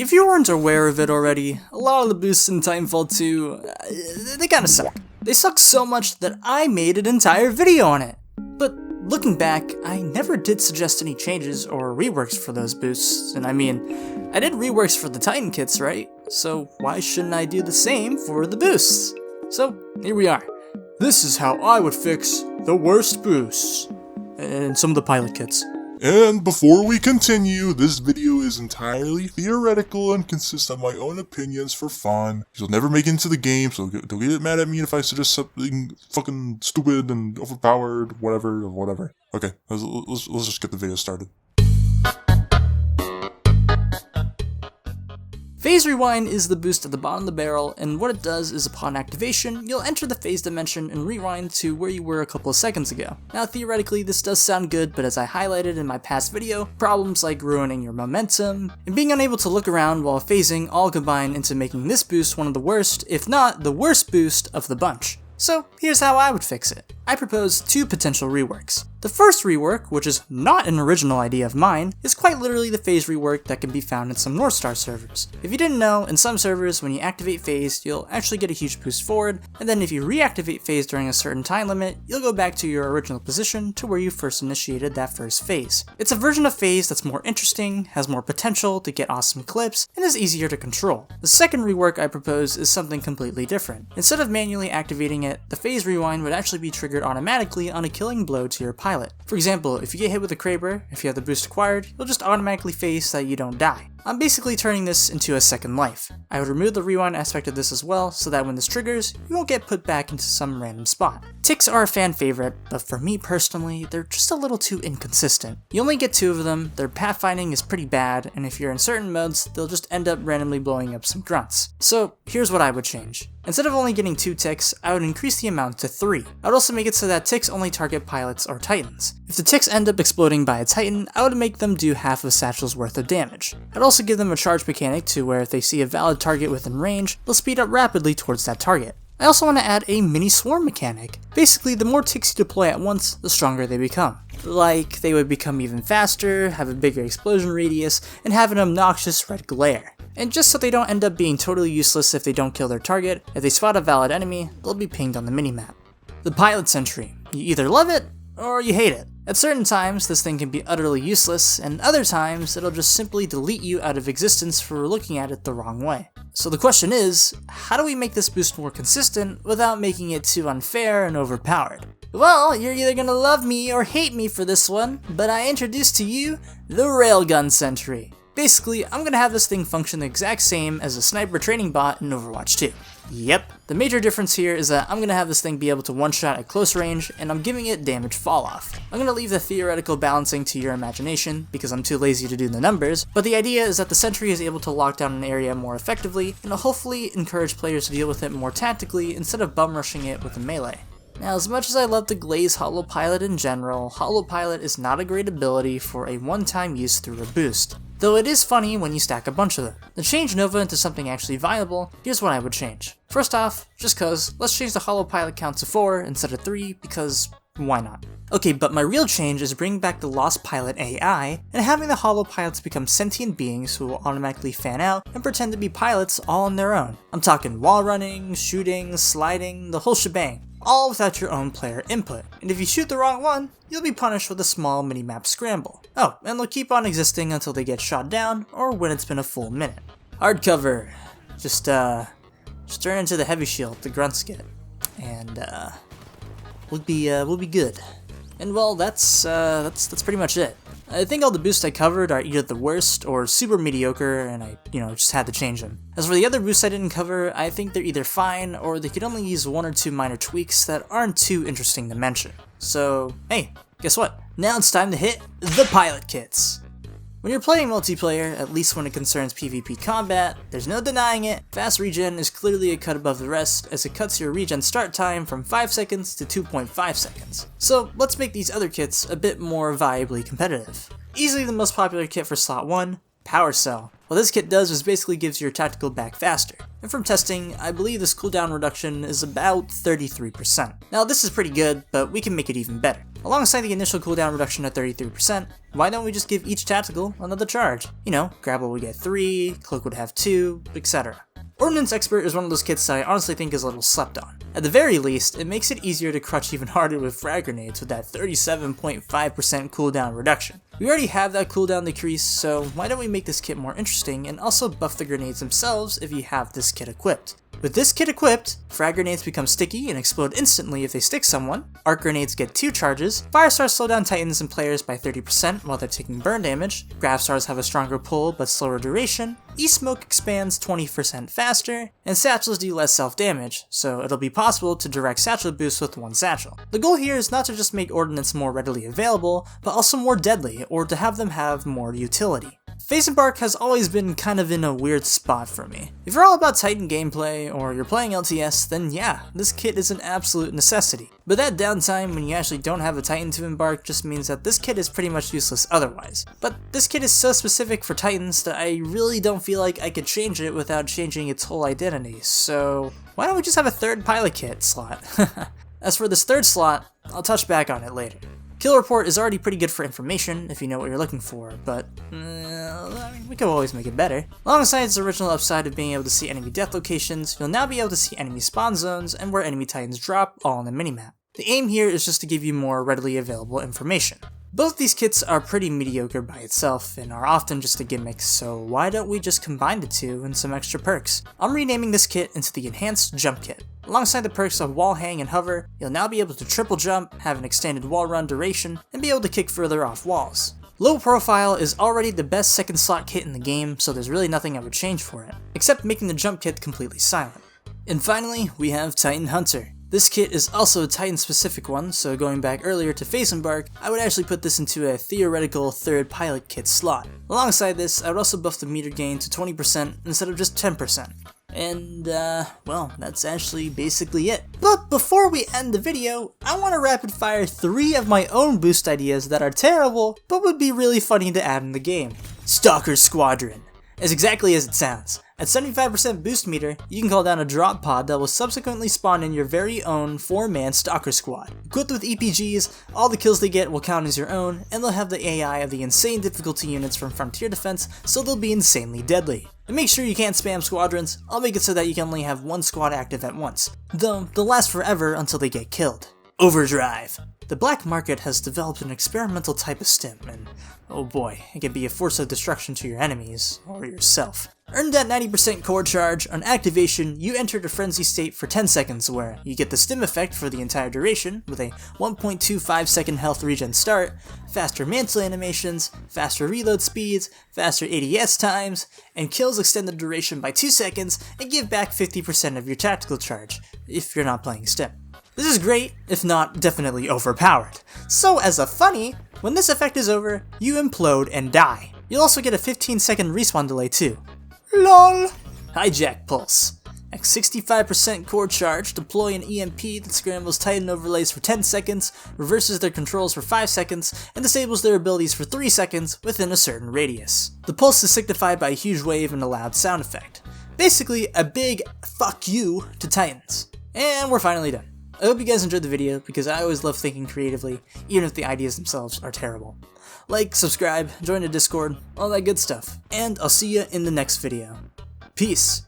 If you weren't aware of it already, a lot of the boosts in Titanfall 2, they kinda suck. They suck so much that I made an entire video on it. But looking back, I never did suggest any changes or reworks for those boosts, and I mean, I did reworks for the Titan kits, right? So why shouldn't I do the same for the boosts? So here we are. This is how I would fix the worst boosts, and some of the pilot kits. And before we continue, this video is entirely theoretical and consists of my own opinions for fun. You'll never make it into the game, so don't get mad at me if I suggest something fucking stupid and overpowered, whatever. Okay, let's just get the video started. Phase Rewind is the boost at the bottom of the barrel, and what it does is upon activation, you'll enter the phase dimension and rewind to where you were a couple of seconds ago. Now theoretically this does sound good, but as I highlighted in my past video, problems like ruining your momentum, and being unable to look around while phasing all combine into making this boost one of the worst, if not the worst boost of the bunch. So here's how I would fix it. I propose two potential reworks. The first rework, which is not an original idea of mine, is quite literally the phase rework that can be found in some Northstar servers. If you didn't know, in some servers when you activate phase, you'll actually get a huge boost forward, and then if you reactivate phase during a certain time limit, you'll go back to your original position to where you first initiated that first phase. It's a version of phase that's more interesting, has more potential to get awesome clips, and is easier to control. The second rework I propose is something completely different. Instead of manually activating it, the phase rewind would actually be triggered automatically on a killing blow to your pilot. For example, if you get hit with a Kraber, if you have the boost acquired, you'll just automatically phase so that you don't die. I'm basically turning this into a second life. I would remove the rewind aspect of this as well, so that when this triggers, you won't get put back into some random spot. Ticks are a fan favorite, but for me personally, they're just a little too inconsistent. You only get 2 of them, their pathfinding is pretty bad, and if you're in certain modes, they'll just end up randomly blowing up some grunts. So here's what I would change. Instead of only getting 2 ticks, I would increase the amount to 3. I would also make it so that ticks only target pilots or titans. If the ticks end up exploding by a titan, I would make them do half of Satchel's worth of damage. I'd also give them a charge mechanic to where if they see a valid target within range, they'll speed up rapidly towards that target. I also want to add a mini swarm mechanic. Basically, the more ticks you deploy at once, the stronger they become. Like, they would become even faster, have a bigger explosion radius, and have an obnoxious red glare. And just so they don't end up being totally useless if they don't kill their target, if they spot a valid enemy, they'll be pinged on the minimap. The pilot sentry. You either love it, or you hate it. At certain times, this thing can be utterly useless, and other times, it'll just simply delete you out of existence for looking at it the wrong way. So the question is, how do we make this boost more consistent without making it too unfair and overpowered? Well, you're either gonna love me or hate me for this one, but I introduce to you the Railgun Sentry. Basically, I'm gonna have this thing function the exact same as a sniper training bot in Overwatch 2. Yep, the major difference here is that I'm gonna have this thing be able to one-shot at close range, and I'm giving it damage fall-off. I'm gonna leave the theoretical balancing to your imagination, because I'm too lazy to do the numbers, but the idea is that the sentry is able to lock down an area more effectively, and it'll hopefully encourage players to deal with it more tactically instead of bum rushing it with a melee. Now, as much as I love to glaze Holo Pilot in general, Holo Pilot is not a great ability for a one-time use through a boost. Though it is funny when you stack a bunch of them. To change Nova into something actually viable, here's what I would change. First off, just cause, let's change the Holo Pilot count to 4 instead of 3, because why not? Okay, but my real change is bringing back the Lost Pilot AI, and having the Holo Pilots become sentient beings who will automatically fan out and pretend to be pilots all on their own. I'm talking wall running, shooting, sliding, the whole shebang. All without your own player input. And if you shoot the wrong one, you'll be punished with a small minimap scramble. Oh, and they'll keep on existing until they get shot down, or when it's been a full minute. Hardcover. Just turn into the heavy shield the grunts get. And we'll be good. And well, that's pretty much it. I think all the boosts I covered are either the worst or super mediocre, and I, just had to change them. As for the other boosts I didn't cover, I think they're either fine, or they could only use 1 or 2 minor tweaks that aren't too interesting to mention. So, hey, guess what? Now it's time to hit the pilot kits. When you're playing multiplayer, at least when it concerns PvP combat, there's no denying it, fast regen is clearly a cut above the rest, as it cuts your regen start time from 5 seconds to 2.5 seconds. So let's make these other kits a bit more viably competitive. Easily the most popular kit for slot 1, Power Cell. What this kit does is basically gives your tactical back faster, and from testing, I believe this cooldown reduction is about 33%. Now this is pretty good, but we can make it even better. Alongside the initial cooldown reduction at 33%, why don't we just give each tactical another charge? You know, Grapple would get 3, Cloak would have 2, etc. Ordnance Expert is one of those kits that I honestly think is a little slept on. At the very least, it makes it easier to crutch even harder with frag grenades with that 37.5% cooldown reduction. We already have that cooldown decrease, so why don't we make this kit more interesting and also buff the grenades themselves if you have this kit equipped. With this kit equipped, frag grenades become sticky and explode instantly if they stick someone, arc grenades get 2 charges, fire stars slow down titans and players by 30% while they're taking burn damage, grab stars have a stronger pull but slower duration, e-smoke expands 20% faster, and satchels do less self-damage, so it'll be possible to direct satchel boosts with one satchel. The goal here is not to just make ordnance more readily available, but also more deadly, or to have them have more utility. Phase Embark has always been kind of in a weird spot for me. If you're all about Titan gameplay, or you're playing LTS, then yeah, this kit is an absolute necessity. But that downtime when you actually don't have a Titan to embark just means that this kit is pretty much useless otherwise. But this kit is so specific for Titans that I really don't feel like I could change it without changing its whole identity, so why don't we just have a third pilot kit slot? As for this third slot, I'll touch back on it later. Kill Report is already pretty good for information if you know what you're looking for, but we could always make it better. Alongside its original upside of being able to see enemy death locations, you'll now be able to see enemy spawn zones and where enemy titans drop all on the minimap. The aim here is just to give you more readily available information. Both these kits are pretty mediocre by itself and are often just a gimmick, so why don't we just combine the two and some extra perks? I'm renaming this kit into the Enhanced Jump Kit. Alongside the perks of wall hang and hover, you'll now be able to triple jump, have an extended wall run duration, and be able to kick further off walls. Low Profile is already the best second slot kit in the game, so there's really nothing I would change for it, except making the jump kit completely silent. And finally, we have Titan Hunter. This kit is also a Titan specific one, so going back earlier to Phase Embark, I would actually put this into a theoretical third pilot kit slot. Alongside this, I would also buff the meter gain to 20% instead of just 10%. And, well, that's actually basically it. But before we end the video, I want to rapid fire 3 of my own boost ideas that are terrible, but would be really funny to add in the game. Stalker Squadron. It's exactly as it sounds. At 75% boost meter, you can call down a drop pod that will subsequently spawn in your very own 4-man Stalker Squad. Equipped with EPGs, all the kills they get will count as your own, and they'll have the AI of the insane difficulty units from Frontier Defense, so they'll be insanely deadly. And make sure you can't spam squadrons, I'll make it so that you can only have one squad active at once, though they'll last forever until they get killed. Overdrive. The black market has developed an experimental type of stim, and oh boy, it can be a force of destruction to your enemies, or yourself. Earned that 90% core charge, on activation, you enter the frenzy state for 10 seconds where you get the stim effect for the entire duration with a 1.25 second health regen start, faster mantle animations, faster reload speeds, faster ADS times, and kills extend the duration by 2 seconds and give back 50% of your tactical charge, if you're not playing stim. This is great, if not definitely overpowered. So as a funny, when this effect is over, you implode and die. You'll also get a 15-second respawn delay too. LOL! Hijack Pulse. At 65% core charge, deploy an EMP that scrambles Titan overlays for 10 seconds, reverses their controls for 5 seconds, and disables their abilities for 3 seconds within a certain radius. The pulse is signified by a huge wave and a loud sound effect. Basically, a big fuck you to Titans. And we're finally done. I hope you guys enjoyed the video, because I always love thinking creatively, even if the ideas themselves are terrible. Like, subscribe, join the Discord, all that good stuff. And I'll see you in the next video. Peace!